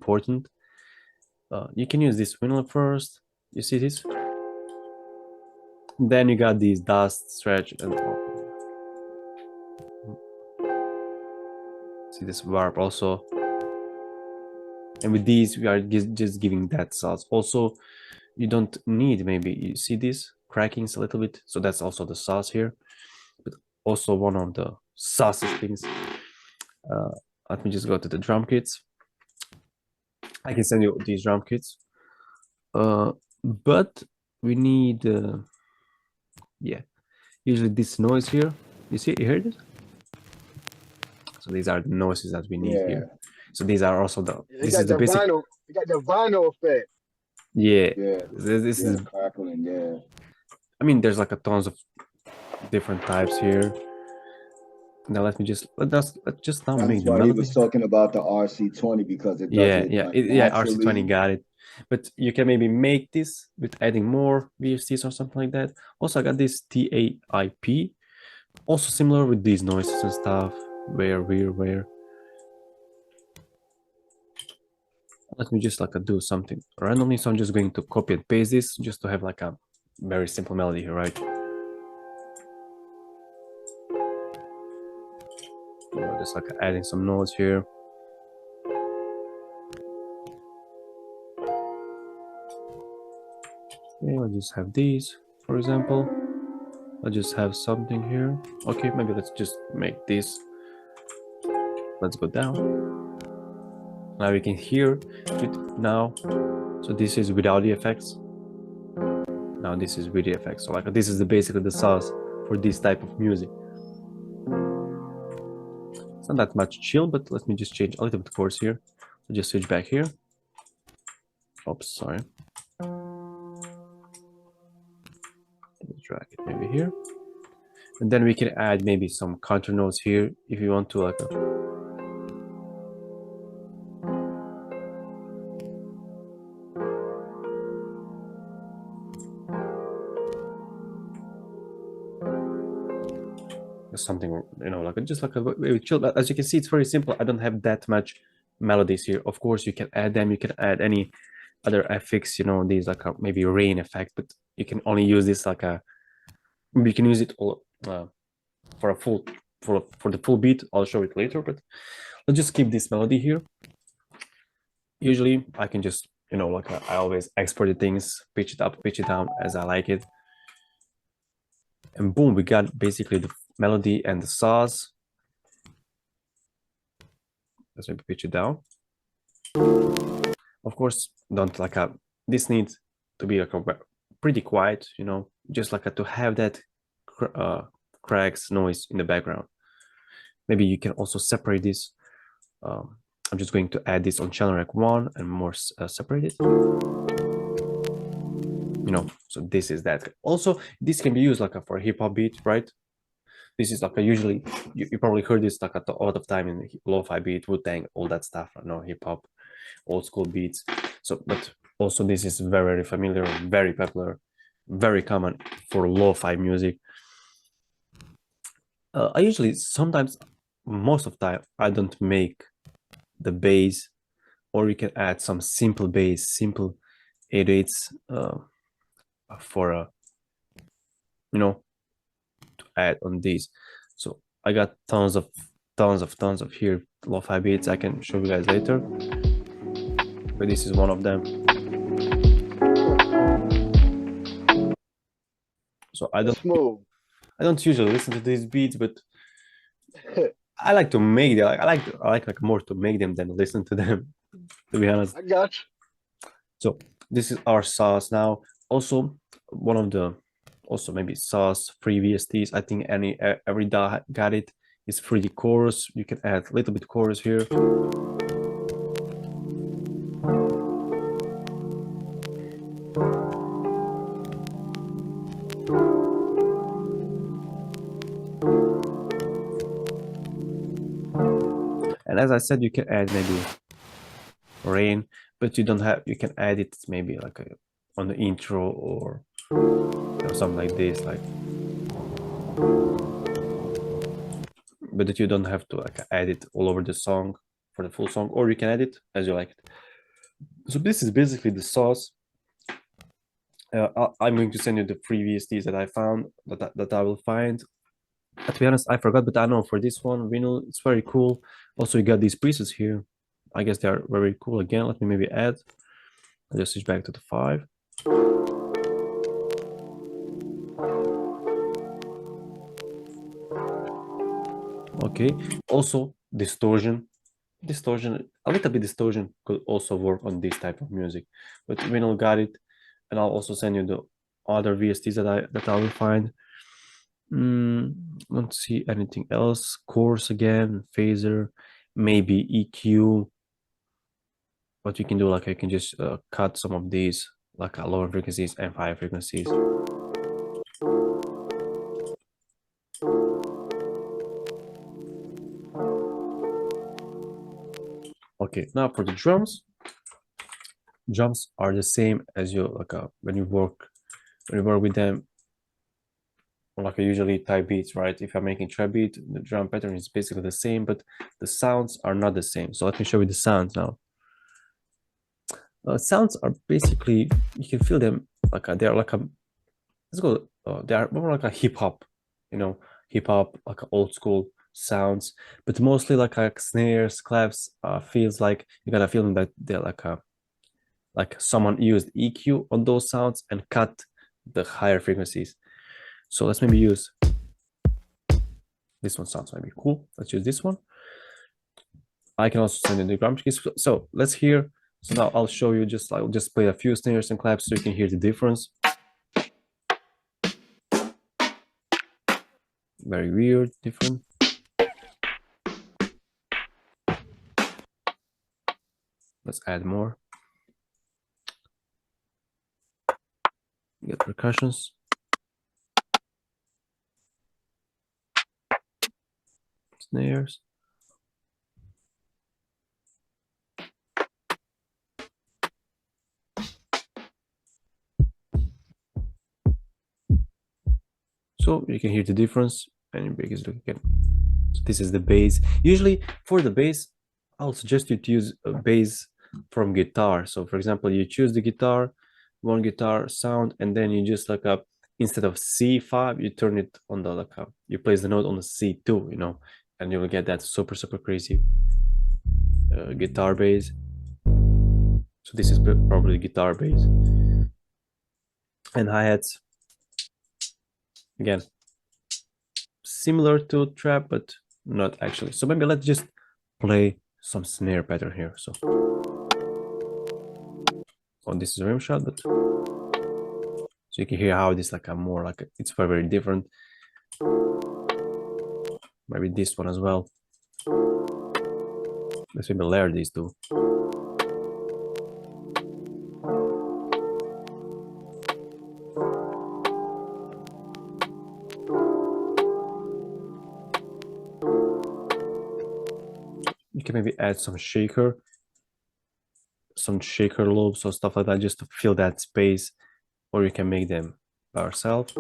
important. You can use this window first. You see this? Then you got these dust, stretch, and see this warp also. And with these, we are just giving that sauce. Also, you don't need, maybe you see this cracking a little bit, so that's also the sauce here. But also one of the sauciest things. Let me just go to the drum kits. I can send you these drum kits, but we need yeah, usually this noise here, you see, you heard it? So these are the noises that we need here. So these are also the, this is the basic vinyl. You got the vinyl effect. Yeah, this is crackling. Yeah, I mean, there's like a tons of different types here. Now let's just now make the melody. He was talking about the RC20 because it does RC20 got it. But you can maybe make this with adding more VSTs or something like that. Also, I got this TAIP, also similar with these noises and stuff. Where. Let me just do something randomly. So I'm just going to copy and paste this just to have like a very simple melody here, right? Just like adding some notes here. Okay, I'll just have these, for example. I'll just have something here. Okay, maybe let's just make this. Let's go down. Now we can hear it now. So this is without the effects. Now this is with the effects. So like this is basically the sauce for this type of music. It's not that much chill, but let me just change a little bit chords here. So just switch back here. Oops, sorry. Let's drag it maybe here. And then we can add maybe some counter notes here if you want to, like something, you know, like just like a very chill. But as you can see, it's very simple. I don't have that much melodies here. Of course, you can add them. You can add any other effects, you know, these like maybe rain effect, but you can only use this like a. You can use it all for a full for the full beat. I'll show it later, but let's just keep this melody here. Usually, I can just, you know, like I always export the things, pitch it up, pitch it down as I like it, and boom, we got basically the melody and the sauce. Let's maybe pitch it down. Of course, don't like this needs to be like pretty quiet, you know, just like to have that cracks noise in the background. Maybe you can also separate this. I'm just going to add this on channel rack 1 and more separate it. You know, so this is that. Also, this can be used like for a hip hop beat, right? This is like usually you probably heard this like a lot of time in Lofi beat, Wu-Tang, all that stuff. You know, hip hop, old school beats. So, but also this is very familiar, very popular, very common for Lo-Fi music. I usually sometimes, most of the time, I don't make the bass, or you can add some simple bass, simple 8/8s for a, you know, to add on these. So I got tons of here Lo-Fi beats I can show you guys later, but this is one of them. So I don't usually listen to these beats, but I like to make them. I like more to make them than listen to them, to be honest. I got you. So this is our sauce now. Also, one of the maybe sauce free VSTs. I think every DAW got it. It's free the chorus. You can add a little bit chorus here. And as I said, you can add maybe rain, but you don't have. You can add it maybe like on the intro or something like this, like. But that you don't have to like add it all over the song for the full song, or you can add it as you like it. So this is basically the sauce. I'm going to send you the free VSTs that I found, that I will find. To be honest, I forgot, but I know for this one, vinyl, it's very cool. Also, you got these presets here. I guess they are very cool. Again, let me maybe add. I'll just switch back to the 5. Okay. Also, distortion. A little bit distortion could also work on this type of music. But vinyl got it, and I'll also send you the other VSTs that I will find. Don't see anything else. Chorus again, phaser, maybe EQ. What you can do, like I can just cut some of these, like lower frequencies and higher frequencies. Okay, now for the drums. Drums are the same as you like when you work with them. Like I usually type beats, right? If I'm making trap beat, the drum pattern is basically the same, but the sounds are not the same. So let me show you the sounds now. Sounds are basically, you can feel them like they're like a, let's go, they are more like a hip hop, you know, hip hop, like old school sounds, but mostly like snares, claps. Feels like you got a feeling that they're like someone used EQ on those sounds and cut the higher frequencies. So let's maybe use this one. Sounds maybe cool. Let's use this one. I can also send in the drum keys. So let's hear. So now I'll show you I'll just play a few snares and claps so you can hear the difference. Very weird, different. Let's add more. Get percussions. Snares. So you can hear the difference and you break it again. So this is the bass. Usually for the bass, I'll suggest you to use a bass from guitar. So for example, you choose the guitar, one guitar sound, and then you just instead of C5, you turn it on the you place the note on the C2, you know, and you will get that super crazy guitar bass. So this is probably guitar bass. And hi-hats, again, similar to trap, but not actually. So maybe let's just play some snare pattern here. So this is a rim shot, but so you can hear how this it's very different. Maybe this one as well. Let's maybe layer these two. You can maybe add some shaker loops or stuff like that, just to fill that space, or you can make them by yourself.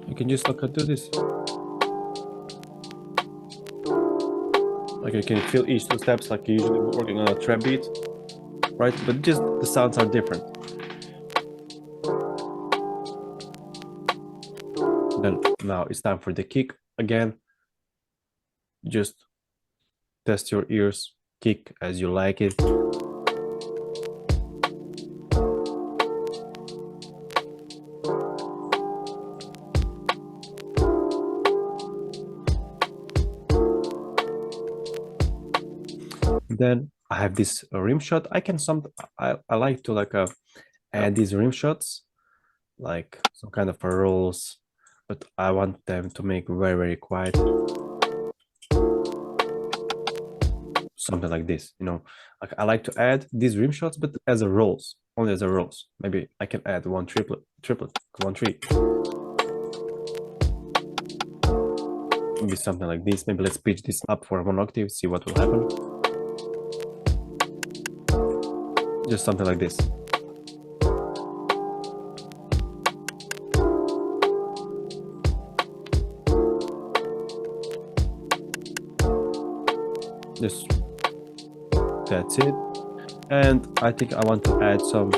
You can just do this. Like you can feel each two steps like you're usually working on a trap beat, right? But just the sounds are different. Then now it's time for the kick again. Just test your ears, kick as you like it. Then I have this rim shot. I like to add these rim shots, like some kind of rolls, but I want them to make very quiet. Something like this, you know. Like I like to add these rim shots, but as a rolls, only as a rolls. Maybe I can add one triplet, 1-3. Maybe something like this. Maybe let's pitch this up for 1 octave, see what will happen. Just something like this. Just That's it. And I think I want to add some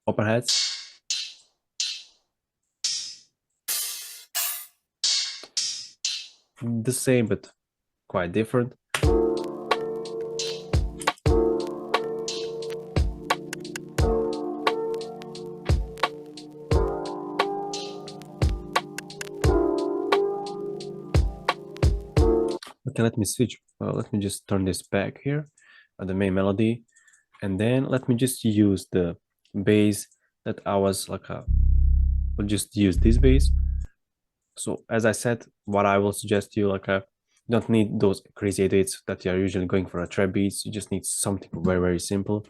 overheads. The same, but quite different. Okay, let me switch. Let me just turn this back here, the main melody, and then let me just use the bass that I was like we'll just use this bass. So as I said, what I will suggest you, like you don't need those crazy edits that you're usually going for a trap beats. You just need something very, very simple.